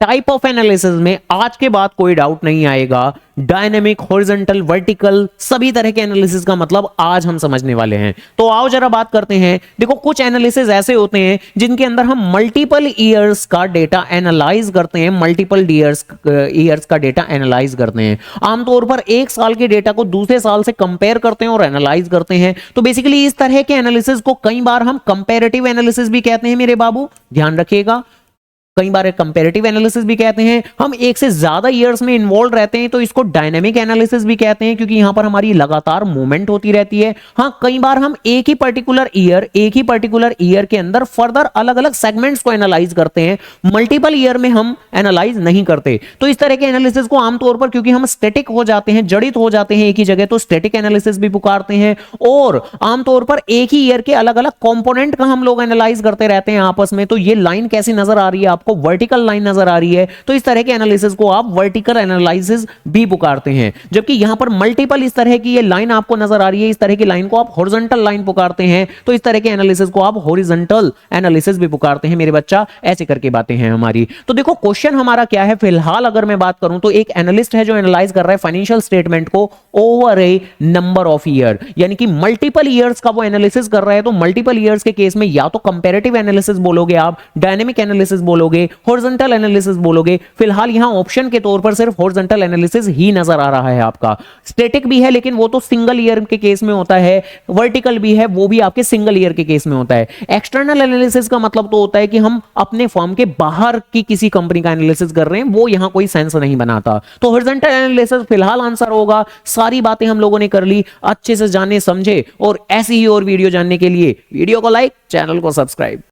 Type of analysis में आज के बाद कोई डाउट नहीं आएगा। डायनेमिक, हॉरिजॉन्टल, वर्टिकल, सभी तरह के एनालिसिस का मतलब आज हम समझने वाले हैं। तो आओ जरा बात करते हैं। देखो कुछ एनालिसिस ऐसे होते हैं जिनके अंदर हम मल्टीपल ईयर्स का डेटा एनालाइज करते हैं, मल्टीपल ईयर्स का डेटा एनालाइज करते हैं। आमतौर पर एक साल के डेटा को दूसरे साल से कंपेयर करते हैं और एनालाइज करते हैं। तो बेसिकली इस तरह के एनालिसिस को कई बार हम कंपैरेटिव एनालिसिस भी कहते हैं मेरे बाबू, ध्यान रखिएगा। कई बार कंपैरेटिव एनालिसिस भी कहते हैं। हम एक से ज्यादा ईयर्स में इन्वॉल्व रहते हैं तो इसको डायनेमिक एनालिसिस भी कहते हैं, क्योंकि यहां पर हमारी लगातार मूवमेंट होती रहती है। हां, कई बार हम एक ही पर्टिकुलर ईयर के अंदर फर्दर अलग अलग सेगमेंट्स को एनालाइज करते हैं, मल्टीपल ईयर में हम एनालाइज नहीं करते। तो इस तरह के एनालिसिस को आमतौर पर, क्योंकि हम स्टैटिक हो जाते हैं, जड़ित हो जाते हैं एक ही जगह, तो स्टैटिक एनालिसिस भी पुकारते हैं। और आमतौर पर एक ही ईयर के अलग अलग कंपोनेंट का हम लोग एनालाइज करते रहते हैं आपस में। तो ये लाइन कैसी नजर आ रही है को वर्टिकल लाइन नजर आ रही है, तो इस तरह के एनालिसिस को आप वर्टिकल एनालिसिस भी पुकारते हैं। जबकि यहां पर मल्टीपल इस तरह की ये लाइन आपको नजर आ रही है, इस तरह की लाइन को आप हॉरिजॉन्टल लाइन पुकारते हैं। तो इस तरह के एनालिसिस को आप हॉरिजॉन्टल एनालिसिस भी पुकारते हैं मेरे बच्चा। ऐसे करके बातें हैं हमारी। तो देखो क्वेश्चन हमारा क्या है फिलहाल अगर मैं बात करूं तो एक एनालिस्ट है जो एनालाइज कर रहा है फाइनेंशियल स्टेटमेंट को over A number of year, यानी कि मल्टीपल ईयर्स का वो एनालिसिस कर रहा है। तो मल्टीपल ईयर्स के केस में या तो कंपैरेटिव एनालिसिस बोलोगे आप, डायनेमिक एनालिसिस बोलोगे, हॉरिजॉन्टल एनालिसिस बोलोगे। फिलहाल यहां ऑप्शन के तौर पर सिर्फ हॉरिजॉन्टल एनालिसिस ही नजर आ रहा है आपका। स्टैटिक भी है लेकिन वो तो सिंगल ईयर के केस में होता है, वर्टिकल भी है वो भी आपके सिंगल ईयर के केस में होता है। एक्सटर्नल एनालिसिस का मतलब तो होता है कि हम अपने फर्म के बाहर की किसी कंपनी का एनालिसिस कर रहे हैं, वो यहां कोई सेंस नहीं बनाता। तो हॉरिजॉन्टल एनालिसिस फिलहाल आंसर होगा। सारी बातें हम लोगों ने कर ली, अच्छे से जाने समझे, और ऐसी ही और वीडियो जानने के लिए वीडियो को लाइक, चैनल को सब्सक्राइब।